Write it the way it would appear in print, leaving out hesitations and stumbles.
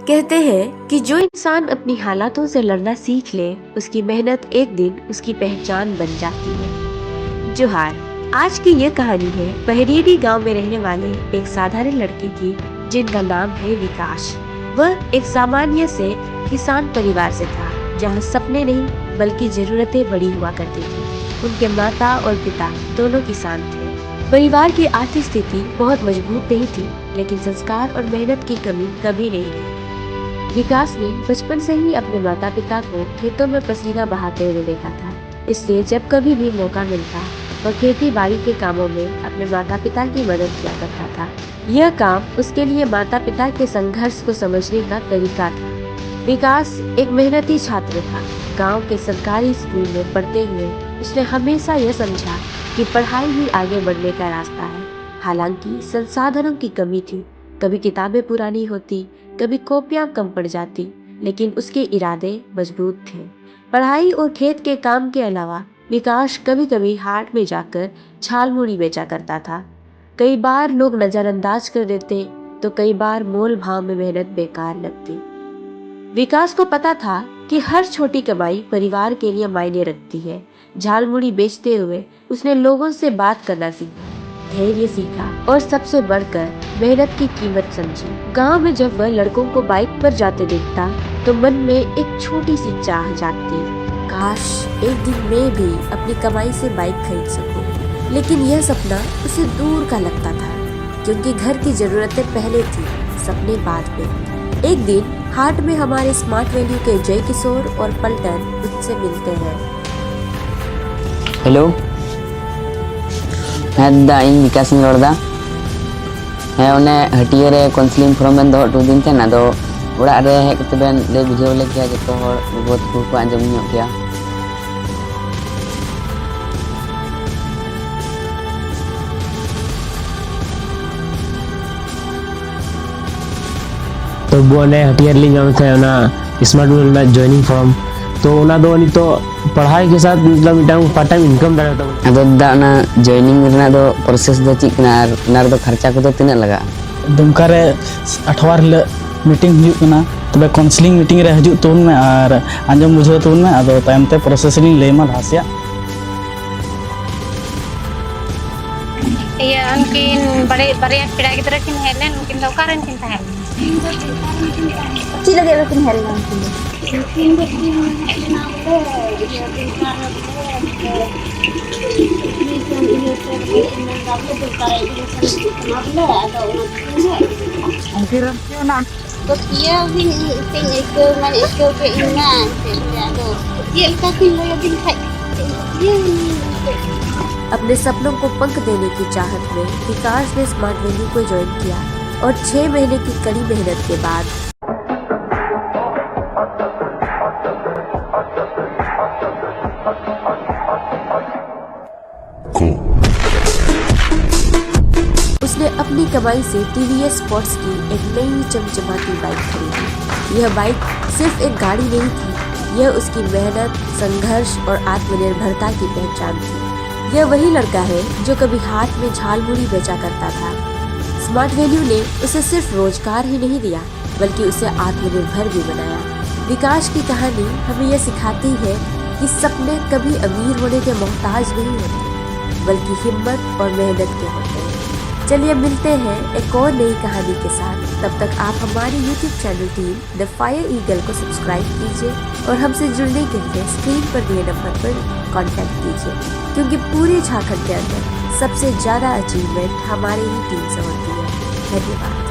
कहते हैं कि जो इंसान अपनी हालातों से लड़ना सीख ले, उसकी मेहनत एक दिन उसकी पहचान बन जाती है। जोहार। आज की ये कहानी है पहरेडी गांव में रहने वाले एक साधारण लड़के की, जिनका नाम है विकास। वह एक सामान्य से किसान परिवार से था, जहां सपने नहीं बल्कि जरूरतें बड़ी हुआ करती थी। उनके माता और पिता दोनों किसान थे। परिवार की आर्थिक स्थिति बहुत मजबूत नहीं थी, लेकिन संस्कार और मेहनत की कमी कभी नहीं रही। विकास ने बचपन से ही अपने माता पिता को खेतों में पसीना बहाते हुए देखा था, इसलिए जब कभी भी मौका मिलता वह खेती बाड़ी के कामों में अपने माता पिता की मदद किया करता था। यह काम उसके लिए माता पिता के संघर्ष को समझने का तरीका था। विकास एक मेहनती छात्र था। गांव के सरकारी स्कूल में पढ़ते हुए उसने हमेशा यह समझा कि पढ़ाई ही आगे बढ़ने का रास्ता है। हालांकि संसाधनों की कमी थी, कभी किताबें पुरानी होती, कभी कॉपियां कम पड़ जाती, लेकिन उसके इरादे मजबूत थे। पढ़ाई और खेत के काम के अलावा विकास कभी कभी हाट में जाकर छाल मुड़ी बेचा करता था। कई बार लोग नजरअंदाज कर देते, तो कई बार मोल भाव में मेहनत बेकार लगती। विकास को पता था कि हर छोटी कमाई परिवार के लिए मायने रखती है। झालमुड़ी बेचते हुए उसने लोगों से बात करना सीखा, धैर्य सीखा और सबसे बढ़कर मेहनत की कीमत समझी। गांव में जब वह लड़कों को बाइक पर जाते देखता तो मन में एक छोटी सी चाह जागती, काश एक दिन मैं भी अपनी कमाई से बाइक खरीद सकूं। लेकिन यह सपना उसे दूर का लगता था, क्योंकि घर की जरूरतें पहले थी, सपने बाद में। एक दिन हाट में हमारे स्मार्ट वैल्यू के जय किशोर और पलटन उससे मिलते हैं। हेलो, हाँ दा इन विकास इन रोड़ा। हाँ उन्हें हटिये रे काउंसलिंग फॉर्म बन दो टू दिन थे ना, तो उड़ा रे है कि तबेन ले बुझे ले क्या जो और बहुत कुछ आंजम नहीं हो गया। तो बोले हटियर लिंग थे ना स्मार्ट वैल्यू ना जॉइनिंग फॉर्म, तो उना दो नहीं तो पढ़ाई के साथ मतलब मिटांग पार्ट टाइम इनकम दाड़ा तो अदो दा ना जॉइनिंग रेना दो प्रोसेस दो चिक ना नार दो खर्चा को तो तिना लगा। दुमका रे 8 वार ले मीटिंग हुई कना, तबे काउंसलिंग मीटिंग रे हजू तुन में और आंजम बुझो तुन में अदो टाइम ते प्रोसेस लिंग लेमा हासिया। ये उनकिन बड़े बड़े पिड़ा गिद्रा किन हेलेन उनकिन दो कारण किन था ची लगे किन हेलेन उनकिन अपने सपनों को पंख देने की चाहत में विकास ने स्मार्ट वैल्यू को ज्वाइन किया और 6 महीने की कड़ी मेहनत के बाद उसने अपनी कमाई से टीवीएस स्पोर्ट्स की एक नई चमचमाती बाइक खरीदी। यह बाइक सिर्फ एक गाड़ी नहीं थी, यह उसकी मेहनत, संघर्ष और आत्मनिर्भरता की पहचान थी। यह वही लड़का है जो कभी हाथ में झालमुड़ी बेचा करता था। स्मार्ट वैल्यू ने उसे सिर्फ रोजगार ही नहीं दिया, बल्कि उसे आत्मनिर्भर भी बनाया। विकास की कहानी हमें यह सिखाती है कि सपने कभी अमीर होने के मोहताज नहीं होते, बल्कि हिम्मत और मेहनत के होते हैं। चलिए मिलते हैं एक और नई कहानी के साथ। तब तक आप हमारी YouTube channel team the fire eagle को सब्सक्राइब कीजिए और हमसे जुड़ने के लिए स्क्रीन पर दिए नंबर पर कांटेक्ट कीजिए, क्योंकि पूरे झारखंड के अंदर सबसे ज्यादा अचीवमेंट हमारी ही टीम से होती है। धन्यवाद।